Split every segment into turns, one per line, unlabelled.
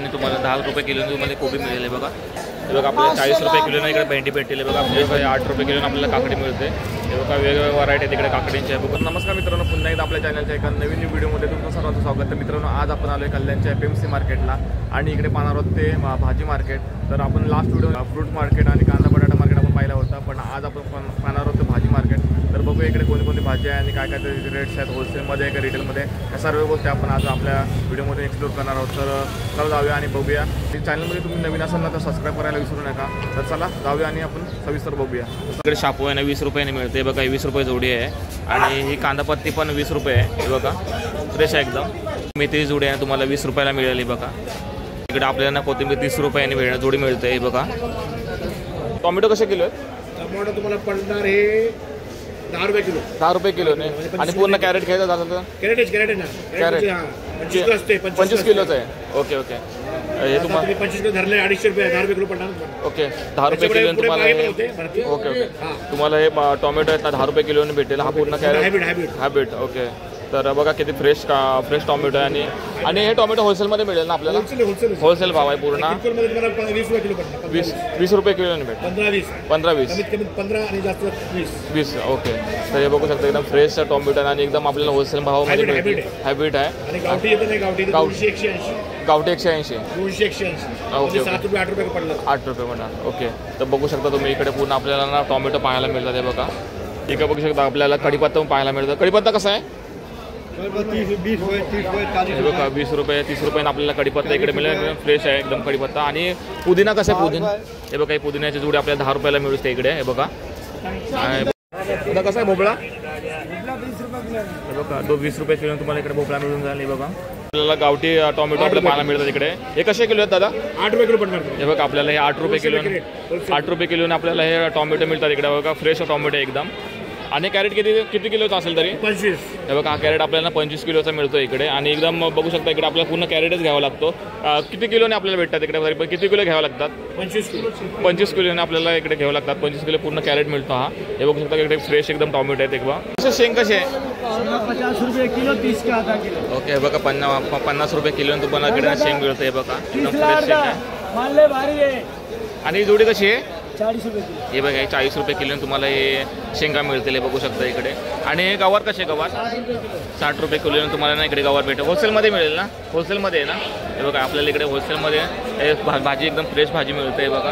रुपयाने तुम्हाला 10 रुपये किलोने तुम्हाला कोबी मिळेल आहे बघा. हे बघा आपल्याला 40 रुपये किलोने इकडे भेंडी भेटलेली बघा. म्हणजे 8 रुपये किलोने आपल्याला काकडी मिळते. हे बघा वेगवेगळ्या व्हरायटी तिकडे काकडींची आहे बघा. नमस्कार मित्रांनो, पुन्हा एकदा आपल्या चॅनलच्या एका नवीन व्हिडिओमध्ये तुमचं सर्वांचं स्वागत. तर मित्रांनो, आज आपण आलो आहे कल्याणच्या FMC मार्केटला आणि इकडे पाहणार आहोत ते भाजी मार्केट. तर आपण लास्ट व्हिडिओ फ्रूट मार्केट आणि कांदा बटाटा मार्केट आपण पाहिला होता, पण आज आपण पाहणार आहोत भाजी मार्केट. तर बघूया इकडे कोणकोणती भाजी आहे आणि काय काय त्याचे रेट्स आहेत, होलसेलमध्ये का रिटेलमध्ये, या सर्व गोष्टी आपण आज आपल्या व्हिडिओमध्ये एक्सप्लोर करणार आहोत. तर चला जाऊया आणि बघूया. चॅनलमध्ये तुम्ही नवीन असाल ना तर सबस्क्राईब करायला विसरू नका. तर चला जाऊया आणि आपण सविस्तर बघूया. इकडे शापू आहे ना 20 रुपयाने मिळते बघा. 20 रुपये जोडी आहे आणि ही कांदापत्ती पण 20 रुपये आहे. हे बघा फ्रेश आहे एकदम. मेथी जोडी आहे तुम्हाला 20 रुपयाला मिळाली बघा. इकडे आपल्याला कोथिंबीर 30 रुपयाने जोडी मिळते. हे बघा. टोमॅटो कसे किलो आहेत?
टोमॅटो तुम्हाला पडणार हे 10 रुपये किलो.
10 रुपये किलोने. आणि पूर्ण कॅरेट घ्यायचं झालं तर
कॅरेट ना
कॅरेट 25 किलोचं आहे. Okay okay. हे तुम्हाला
25 किलो धरले 250 रुपये 10 रुपये किलो पडणार.
ओके 10 रुपये किलो तुम्हाला. Okay okay. तुम्हाला हे टोमॅटो आहेत ना 10 रुपये किलोने भेटेल. हा पूर्ण कॅरेट हॅबिट. ओके. तर बघा किती फ्रेश टोमॅटो आहे. आणि हे टोमॅटो होलसेलमध्ये मिळेल ना आपल्याला? होलसेल भाव आहे पूर्ण. 20 रुपये किलोने भेटेल. 15-20 20. ओके. तर हे बघू शकता एकदम फ्रेश टोमॅटो आणि एकदम आपल्याला होलसेल भावामध्ये मिळते. हॅबिट आहे. गावठी 180. ओके.
7 रुपये 8 रुपये पडला.
8 रुपये म्हणा. ओके. तर बघू शकता तुम्ही इकडे पूर्ण आपल्याला ना टोमॅटो पाहायला मिळतात. हे बघा इकडे बघू शकता आपल्याला कढीपत्ता पण पाहायला मिळतं. कढीपत्ता कसा आहे?
20
बघा 20 रुपये 30 रुपयाने आपल्याला कढीपत्ता इकडे मिळेल. फ्रेश आहे एकदम कढीपत्ता. आणि पुदिना कसा आहे? पुदिना हे बघा. पुदिन्याची जोडी आपल्याला 10 रुपयाला मिळते इकडे. हे बघा. आता कसा आहे भोपळा? हे बघा 20 रुपये किलो तुम्हाला इकडे भोपळा मिळून जाईल. हे बघा आपल्याला गावठी टोमॅटो आपल्याला पाहायला मिळतात इकडे. हे कसे किलो आहेत दादा?
8 रुपये किलो पडणार.
हे बघा आपल्याला हे 8 रुपये किलो 8 रुपये किलोने आपल्याला हे टोमॅटो मिळतात इकडे. बघा फ्रेश टोमॅटो एकदम. आणि कॅरेट किती किलोचा असेल तरी?
25.
हे बघा हा कॅरेट आपल्याला 25 किलोचा मिळतो इकडे. आणि एकदम बघू शकता इकडे आपल्याला पूर्ण कॅरेटच घ्यावा लागतो. किती किलोने आपल्याला भेटतात इकडे? किती किलो घ्यावं लागतात? 25 किलोने आपल्याला इकडे घ्यावं लागतात. 25 किलो पूर्ण कॅरेट मिळतो हा. हे बघू शकता इकडे फ्रेश एकदम टोमॅटो आहेत. एकदा असे शेंग कसे आहे?
50 रुपये किलो 30 का आधा किलो.
ओके. हे बघा 50 रुपये किलो तुम्हाला इकडे शेंग मिळतं. हे बघा एकदम फ्रेश शेंग आहे. आणि ही जोडी कशी आहे?
40 रुपये किलो.
हे बघा 40 रुपये किलो तुम्हाला हे शेंगा मिळतील. हे बघू शकता इकडे. आणि हे गवार कसे? गवार 60 रुपये किलो तुम्हाला ना इकडे गवार भेटेल. होलसेलमध्ये मिळेल ना? होलसेलमध्ये आहे ना? हे बघा आपल्याला इकडे होलसेलमध्ये हे भाजी एकदम फ्रेश भाजी मिळते. हे बघा.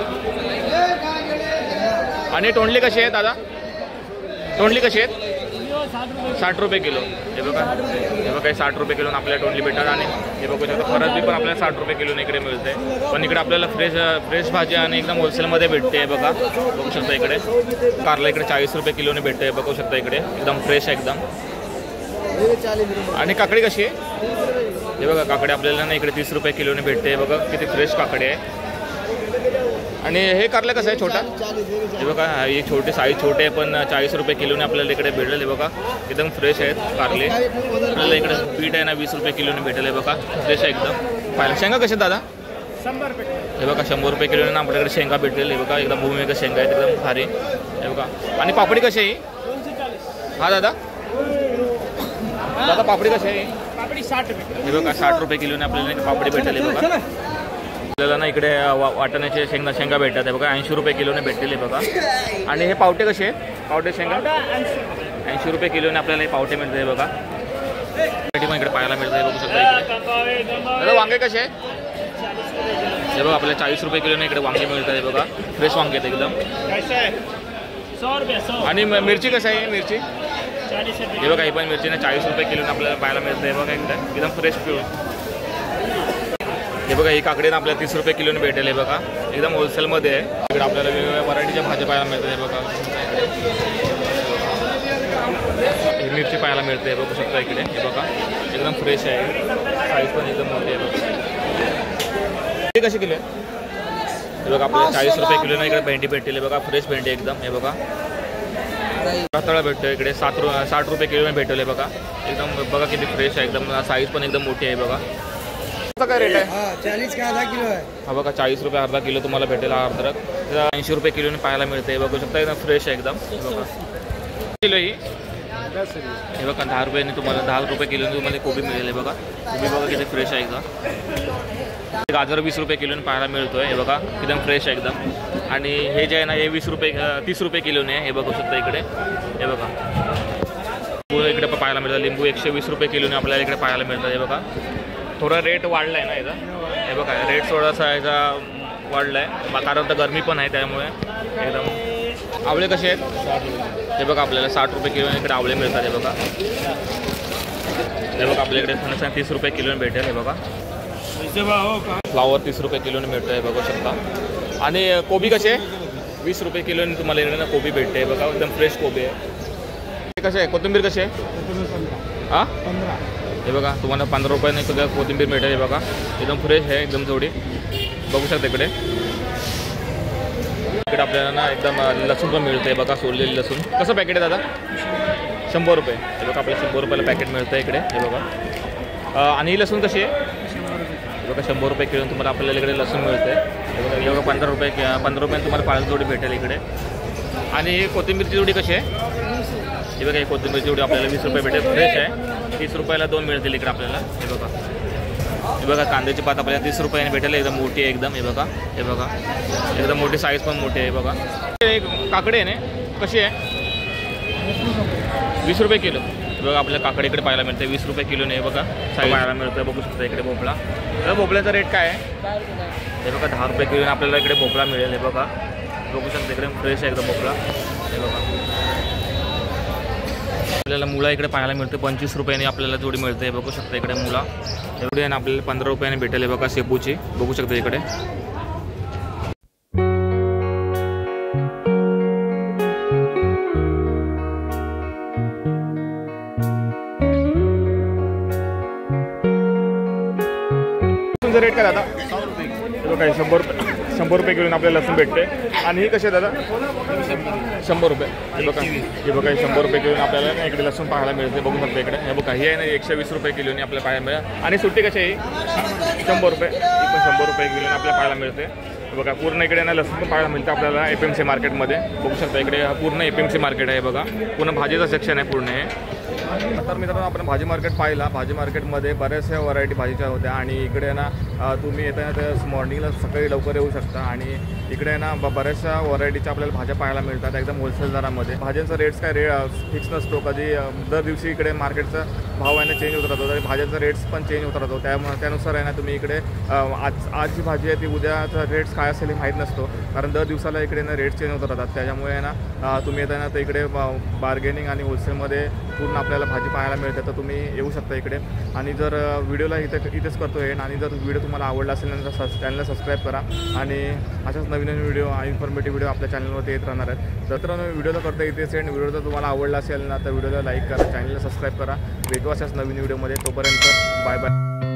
आणि तोंडली कशी आहे दादा? तोंडली कशी आहेत? 60 रुपये किलो. हे बघा 60 रुपये किलो आपल्याला तोंडली भेटतात. आणि हे बघू शकता फरसबी पण आपल्याला 60 रुपये किलो इकडे मिळते. पण इकडे आपल्याला फ्रेश भाजी आणि एकदम होलसेलमध्ये भेटते. हे बघा बघू शकता इकडे. कारला इकडे 40 रुपये किलोने भेटते. बघू शकता इकडे एकदम फ्रेश आहे एकदम. आणि काकडी कशी आहे? हे बघा काकडी आपल्याला ना इकडे 30 रुपये किलोने भेटते. हे बघा किती फ्रेश काकडी आहे. आणि हे कारलं कसं आहे? छोटा. हे बघा ही छोटी साईज छोटे आहे पण 40 रुपये किलोने आपल्याला इकडे भेटेल. हे बघा एकदम फ्रेश आहेत कारले. आपल्याला इकडे पीठ आहे ना 20 रुपये किलोने भेटेल. हे बघा फ्रेश आहे एकदम. पाहिलं शेंगा कसे दादा?
100 रुपये.
हे बघा 100 रुपये किलोने ना आपल्याकडे शेंगा भेटेल. हे बघा एकदम भूमिका शेंगा आहेत एकदम भारी. हे बघा. आणि पापडी कशी आहे? हा दादा पापडी कशी आहे?
पापडी 60 रुपये.
हे बघा 60 रुपये किलोने आपल्याला पापडी भेटेल. हे बघा आपल्याला ना इकडे वाटाण्याचे शेंगा भेटतात. हे बघा 80 रुपये किलोने भेटतील. हे बघा. आणि हे पावटे कसे आहेत? पावटे शेंगा 80 रुपये किलोने आपल्याला हे पावटे मिळते. हे बघा पण इकडे पाहायला मिळतं. हे बघू शकता इकडे. वांगे कसे आहेत? हे बघा आपल्याला 40 रुपये किलोने इकडे वांगे मिळतात. हे बघा फ्रेश वांगे आहेत एकदम. आणि मिरची कसं आहे? मिरची हे बघा ही पण मिरचीने 40 रुपये किलोने आपल्याला पाहायला मिळतं. हे बघा एकदम फ्रेश पिऊन. हे बघा ही काकडी ना आपल्याला 30 रुपये किलोने भेटेल. हे बघा एकदम होलसेलमध्ये आहे. इकडे आपल्याला वेगवेगळ्या व्हरायटीच्या भाज्या पाहायला मिळतात. हे बघा ही मिरची पाहायला मिळते. हे बघू शकता इकडे. हे बघा एकदम फ्रेश आहे. साईज पण एकदम मोठी आहे. बघा हे कशी किलो आहे? हे बघा आपल्याला 40 रुपये किलोने इकडे भेंडी भेटेल. हे बघा फ्रेश भेंडी एकदम. हे बघा रताळा भेटतो इकडे 60 रुपये किलोने भेटेल. हे बघा एकदम. बघा किती फ्रेश आहे एकदम. साईज पण एकदम मोठी आहे. बघा काय रेट आहे?
40 का आधा किलो आहे.
हा बघा 40 रुपये अर्धा किलो तुम्हाला भेटेल. हा अद्रक 80 रुपये किलोने पाहायला मिळते. बघू शकता एकदम फ्रेश आहे एकदम. बघा किलो ही हे बघा 10 रुपयाने तुम्हाला 10 रुपये किलोने तुम्हाला कोबी मिळेल. बघा कोबी बघा किती फ्रेश आहे एकदम. गाजर 20 रुपये किलोने पाहायला मिळतोय. हे बघा एकदम फ्रेश आहे एकदम. आणि हे जे आहे ना हे 20 रुपये 30 रुपये किलोने आहे. हे बघू शकता इकडे. हे बघा इकडे पाहायला मिळतं. लिंबू 120 रुपये किलोने आपल्याला इकडे पाहायला मिळतं. हे बघा थोडा रेट वाढला आहे ना याचा. हे बघा रेट थोडासा याचा वाढला आहे कारण तर गरमी पण आहे त्यामुळे एकदम. आवळे कसे आहेत हे बघा आपल्याला 60 रुपये किलोने इकडे आवळे मिळतात. हे बघा आपल्याकडे फणस 30 रुपये किलोने भेटेल. हे बघा फ्लावर 30 रुपये किलोने मिळतं. हे बघू शकता. आणि कोबी कसे 20 रुपये किलोने तुम्हाला इकडे ना कोबी भेटते. हे बघा एकदम फ्रेश कोबी आहे. कसे आहे कोथिंबीर कशी आहे हां
15.
हे बघा तुम्हाला 15 रुपयाने कोथिंबीर मिळते. हे बघा एकदम फ्रेश आहे एकदम जोडी बघू शकता इकडे. इकडे आपल्याला ना एकदम लसूण पण मिळते. बघा सोललेली लसूण कसं पॅकेट आहे दादा 100 रुपये. हे बघा आपल्याला 100 रुपयाला पॅकेट मिळतं इकडे. हे बघा आणि ही लसूण कशी आहे हे बघा 100 रुपये किलो तुम्हाला आपल्याला इकडे लसूण मिळते. हे बघा एवढं 15 रुपयाने तुम्हाला 5 जोडी भेटेल इकडे. आणि कोथिंबीरची जोडी कशी आहे हे बघा ही कोथिंबीरची जोडी आपल्याला 20 रुपये भेटेल. फ्रेश आहे 30 रुपयाला 2 मिळतील इकडे आपल्याला. हे बघा कांद्याची पात आपल्याला 30 रुपयाने भेटेल. एकदम मोठी आहे एकदम. हे बघा एकदम मोठी साईज पण मोठी आहे. बघा काकडे आहे ना कशी आहे 20 रुपये किलो. बघा आपल्या काकडे इकडे पाहायला मिळते 20 रुपये किलोने. हे बघा साईज पाहायला मिळतं. बघू शकता इकडे भोपळा. तर भोपळ्याचा रेट काय आहे हे बघा 10 रुपये किलोने आपल्याला इकडे भोपळा मिळेल. हे बघा बघू शकता इकडे फ्रेश आहे एकदम भोपळा. हे बघा आपल्याला मुळा इकडे पाहायला मिळते 25 रुपयाने आपल्याला जोडी मिळते. बघू शकता इकडे मुळा एवढी आहे ना आपल्याला 15 रुपयाने भेटेल. हे बघा शेपूची बघू शकता इकडे. लसूणचा रेट काय दादा 100 रुपये किलोने आपल्याला लसूण भेटते. आणि ही कशी आहे दादा 100 रुपये. हे बघा 100 रुपये किलोने आपल्याला इकडे लसूण पाहायला मिळते. बघू शकता इकडे. हे बघा ही आहे ना 120 रुपये किलोने आपल्याला पाहायला मिळेल. आणि सुट्टी कशी आहे 100 रुपये. ही पण 100 रुपये किलोने आपल्याला पाहायला मिळते. बघा पूर्ण इकडे ना लसूण पण पाहायला मिळतं आपल्याला FMC मार्केटमध्ये. बघू शकता इकडे पूर्ण FMC मार्केट आहे. बघा पूर्ण भाजीचं सेक्शन आहे पूर्ण हे. तर मित्रांनो आपण भाजी मार्केट पाहिला. भाजी मार्केटमध्ये बऱ्याचशा व्हरायटी भाजीच्या होत्या. आणि इकडे ना तुम्ही येताना तर मॉर्निंगला सकाळी लवकर येऊ शकता. आणि इकडे ना बऱ्याचशा व्हरायटीच्या आपल्याला भाज्या पाहायला मिळतात एकदम होलसेल दरामध्ये. भाज्यांचा रेट्स काय फिक्स नसतो. कधी दर दिवशी इकडे मार्केटचा भाव आहे ना चेंज होत राहतो. आणि भाज्यांचा रेट्स पण चेंज होत राहतो. त्यानुसार आहे ना तुम्ही इकडे आज जी भाजी आहे ती उद्याचा रेट्स काय असेल हे माहीत नसतो. कारण दर दिवसाला इकडे ना रेट्स चेंज होत राहतात. त्याच्यामुळे ना तुम्ही येताना तर इकडे बार्गेनिंग आणि होलसेलमध्ये पूर्ण आपल्याला भाजी पाहायला मिळते. तर तुम्ही येऊ शकता इकडे. आणि जर व्हिडिओला इथेच करतो आहे. आणि जर व्हिडिओ तुम्हाला आवडला असेल तर चॅनलला सबस्क्राईब करा. आणि अशाच नवीन व्हिडिओ इन्फॉर्मेटिव्ह व्हिडिओ आपल्या चॅनलवरती येत राहणार आहेत. तर व्हिडिओला करता इथेच आहे. व्हिडिओ जर तुम्हाला आवडला असेल ना तर व्हिडिओला लाईक करा, चॅनलला सबस्क्राईब करा. भेटू अशाच नवीन व्हिडिओमध्ये. तोपर्यंत बाय बाय.